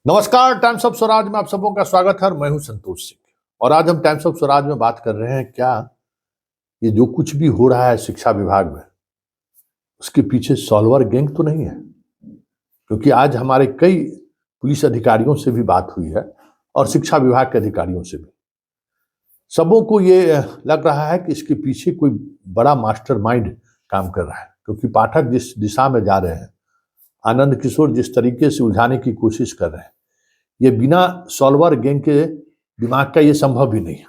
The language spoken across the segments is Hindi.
नमस्कार, टाइम्स ऑफ स्वराज में आप सबों का स्वागत है और मैं हूं संतोष सिंह। और आज हम टाइम्स ऑफ स्वराज में बात कर रहे हैं क्या ये जो कुछ भी हो रहा है शिक्षा विभाग में उसके पीछे सॉल्वर गैंग तो नहीं है। क्योंकि आज हमारे कई पुलिस अधिकारियों से भी बात हुई है और शिक्षा विभाग के अधिकारियों से भी। सबों को ये लग रहा है कि इसके पीछे कोई बड़ा मास्टरमाइंड काम कर रहा है। क्योंकि पाठक जिस दिशा में जा रहे हैं, आनंद किशोर जिस तरीके से उलझाने की कोशिश कर रहे हैं, ये बिना सॉल्वर गैंग के दिमाग का ये संभव भी नहीं है।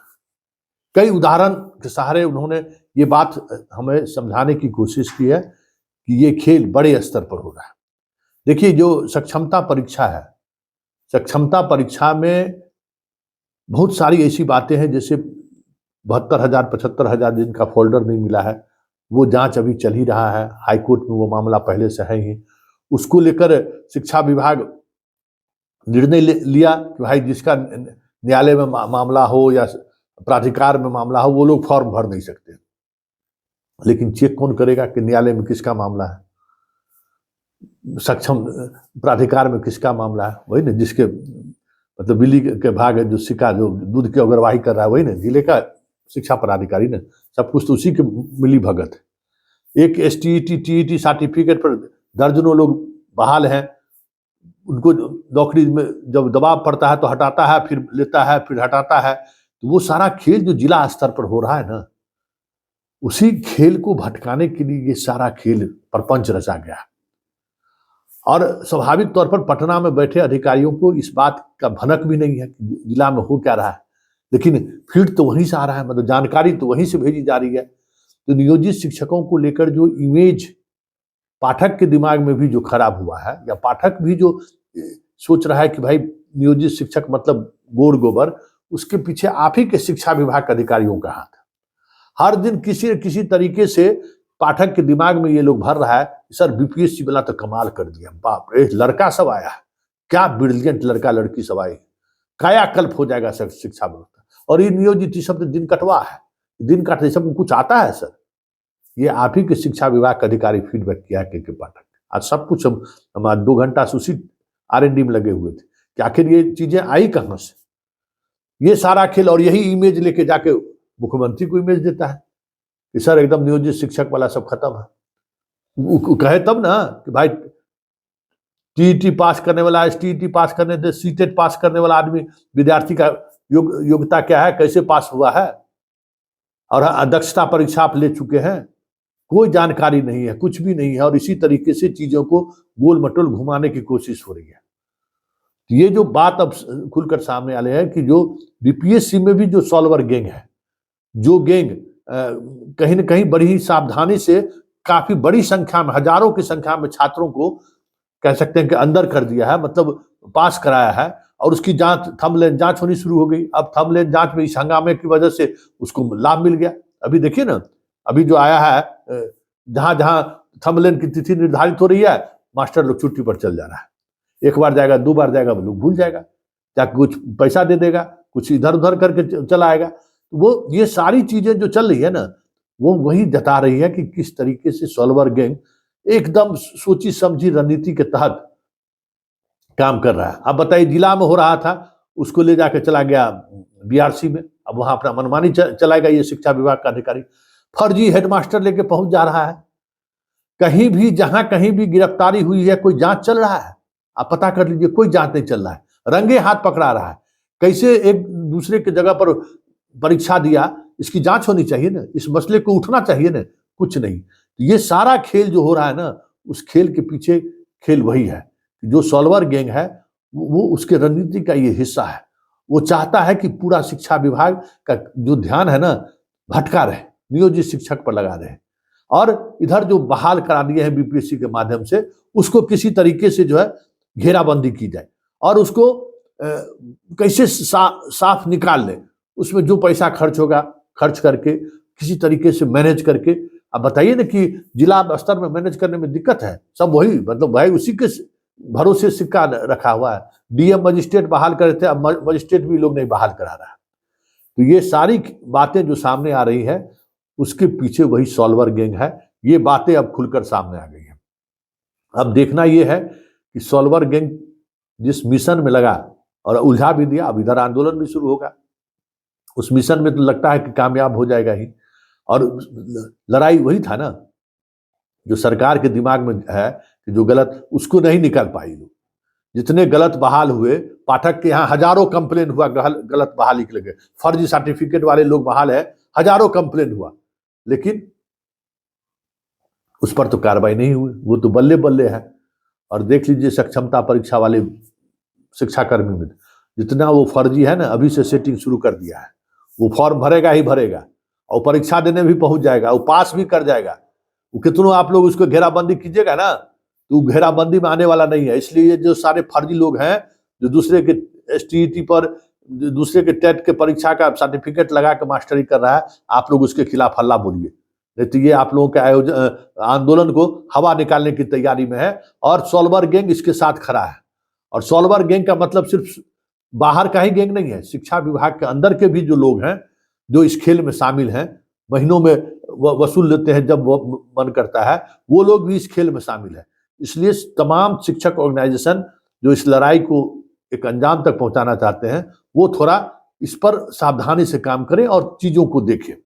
कई उदाहरण के सहारे उन्होंने ये बात हमें समझाने की कोशिश की है कि ये खेल बड़े स्तर पर हो रहा है। देखिए, जो सक्षमता परीक्षा है, सक्षमता परीक्षा में बहुत सारी ऐसी बातें हैं, जैसे 72,000 75,000 जिनका फोल्डर नहीं मिला है, वो जांच अभी चल ही रहा है। हाईकोर्ट में वो मामला पहले से है ही। उसको लेकर शिक्षा विभाग निर्णय लिया कि भाई जिसका न्यायालय में मामला हो या प्राधिकार में मामला हो, वो लोग फॉर्म भर नहीं सकते। लेकिन चेक कौन करेगा कि न्यायालय में किसका मामला है, सक्षम प्राधिकार में किसका मामला है? वही ना, जिसके मतलब बिल्ली के भाग है, जो सिक्का जो दूध की अगरवाही कर रहा है, वही ना जिले का शिक्षा पदाधिकारी ने। सब कुछ तो उसी के मिली भगत है। एक STET TET सर्टिफिकेट पर दर्जनों लोग बहाल हैं। उनको नौकरी में जब दबाव पड़ता है तो हटाता है, फिर लेता है, फिर हटाता है। तो वो सारा खेल जो जिला स्तर पर हो रहा है ना, उसी खेल को भटकाने के लिए ये सारा खेल प्रपंच रचा गया। और स्वाभाविक तौर पर पटना में बैठे अधिकारियों को इस बात का भनक भी नहीं है कि जिला में हो क्या रहा है। लेकिन फीड तो वहीं से आ रहा है, मतलब जानकारी तो वहीं से भेजी जा रही है। तो नियोजित शिक्षकों को लेकर जो इमेज पाठक के दिमाग में भी जो खराब हुआ है, या पाठक भी जो सोच रहा है कि भाई नियोजित शिक्षक मतलब गोड़ गोबर, उसके पीछे आप ही के शिक्षा विभाग के अधिकारियों का हाथ है। हर दिन किसी न किसी तरीके से पाठक के दिमाग में ये लोग भर रहा है, सर BPSC वाला तो कमाल कर दिया, बाप रे लड़का सब आया है, क्या ब्रिलियंट लड़का लड़की सब आए, कायाकल्प हो जाएगा सर शिक्षा व्यवस्था। और ये नियोजित सब तो दिन कटवा है, दिन काटने सबको कुछ आता है सर। ये आप ही के शिक्षा विभाग का अधिकारी फीडबैक किया है के पाठक। आज सब कुछ हम 2 घंटा से उसी R&D में लगे हुए थे कि आखिर ये चीजें आई कहां से। ये सारा खेल और यही इमेज लेके जाके मुख्यमंत्री को इमेज देता है कि सर एकदम नियोजित शिक्षक वाला सब खत्म है। वो कहे तब ना कि भाई TET पास करने वाला, STET पास करने दे, CTET पास करने वाला आदमी, विद्यार्थी का योग्यता क्या है, कैसे पास हुआ है, और दक्षता परीक्षा आप ले चुके हैं, कोई जानकारी नहीं है, कुछ भी नहीं है। और इसी तरीके से चीजों को गोल मटोल घुमाने की कोशिश हो रही है। तो ये जो बात अब खुलकर सामने आ रही है कि जो BPSC में भी जो सॉल्वर गैंग है, जो गैंग कहीं ना कहीं बड़ी ही सावधानी से काफी बड़ी संख्या में, हजारों की संख्या में छात्रों को कह सकते हैं कि अंदर कर दिया है, मतलब पास कराया है। और उसकी जांच, थंबनेल जांच होनी शुरू हो गई। अब थंबनेल जांच में इस हंगामे की वजह से उसको लाभ मिल गया। अभी देखिए ना, अभी जो आया है, जहां जहां थंबनेल की तिथि निर्धारित हो रही है, मास्टर लोग छुट्टी पर चल जा रहा है। एक बार जाएगा, 2 बार जाएगा, वो लोग भूल जाएगा, जाके कुछ पैसा दे देगा, कुछ इधर उधर करके चला आएगा। वो ये सारी चीजें जो चल रही है ना, वो वही जता रही है कि किस तरीके से सॉल्वर गैंग एकदम सोची समझी रणनीति के तहत काम कर रहा है। अब बताइए, जिला में हो रहा था, उसको ले जाकर चला गया BRC में, अब वहां अपना मनमानी चलाएगा ये शिक्षा विभाग का अधिकारी। फर्जी हेडमास्टर लेके पहुंच जा रहा है। कहीं भी जहां कहीं भी गिरफ्तारी हुई है, कोई जांच चल रहा है, आप पता कर लीजिए, कोई जांच नहीं चल रहा है, रंगे हाथ पकड़ा रहा है। कैसे एक दूसरे की जगह पर परीक्षा दिया, इसकी जांच होनी चाहिए ना, इस मसले को उठना चाहिए ना, कुछ नहीं। ये सारा खेल जो हो रहा है ना, उस खेल के पीछे खेल वही है। जो सॉल्वर गैंग है वो उसके रणनीति का ये हिस्सा है। वो चाहता है कि पूरा शिक्षा विभाग का जो ध्यान है ना, भटका रहे, नियोजित शिक्षक पर लगा रहे, और इधर जो बहाल करा दिए हैं BPSC के माध्यम से, उसको किसी तरीके से जो है घेराबंदी की जाए और उसको कैसे साफ निकाल ले। उसमें जो पैसा खर्च होगा, खर्च करके किसी तरीके से मैनेज करके। अब बताइए ना कि जिला स्तर में मैनेज करने में दिक्कत है, सब वही मतलब भाई उसी के भरोसे सिक्का रखा हुआ है। DM मजिस्ट्रेट बहाल करे थे, अब मजिस्ट्रेट भी लोग नहीं बहाल करा रहा है। तो ये सारी बातें जो सामने आ रही है, उसके पीछे वही सॉल्वर गैंग है। ये बातें अब खुलकर सामने आ गई हैं। अब देखना यह है कि सॉल्वर गैंग जिस मिशन में लगा और उलझा भी दिया, अब इधर आंदोलन भी शुरू होगा। उस मिशन में तो लगता है कि कामयाब हो जाएगा ही। और लड़ाई वही था ना जो सरकार के दिमाग में है कि जो गलत, उसको नहीं निकाल पाई लोग। जितने गलत बहाल हुए, पाठक के यहाँ हजारों कंप्लेन हुआ गलत बहाली के लगे, फर्जी सर्टिफिकेट वाले लोग बहाल है, हजारों कंप्लेन हुआ, लेकिन उस पर तो कार्रवाई नहीं हुई। वो तो बल्ले बल्ले है। और देख लीजिए सक्षमता परीक्षा वाले शिक्षाकर्मी में जितना वो फर्जी है ना, अभी से सेटिंग शुरू कर दिया है। वो फॉर्म भरेगा ही भरेगा और परीक्षा देने भी पहुंच जाएगा, वो पास भी कर जाएगा। वो कितनों आप लोग उसको घेराबंदी कीजिएगा ना, तो घेराबंदी में आने वाला नहीं है। इसलिए जो सारे फर्जी लोग हैं जो दूसरे के STET पर, दूसरे के टेट के परीक्षा का सर्टिफिकेट लगा के मास्टरी कर रहा है, आप लोग उसके खिलाफ हल्ला बोलिए। नहीं तो ये आप लोगों के आंदोलन को हवा निकालने की तैयारी में है। और सॉल्वर गैंग इसके साथ खड़ा है। और सॉल्वर गैंग का मतलब सिर्फ बाहर का ही गैंग नहीं है, शिक्षा विभाग के अंदर के भी जो लोग हैं जो इस खेल में शामिल हैं, महीनों में वसूल लेते हैं जब वो मन करता है, वो लोग भी इस खेल में शामिल है। इसलिए तमाम शिक्षक ऑर्गेनाइजेशन जो इस लड़ाई को एक अंजाम तक पहुंचाना चाहते हैं, वो थोड़ा इस पर सावधानी से काम करें और चीजों को देखें।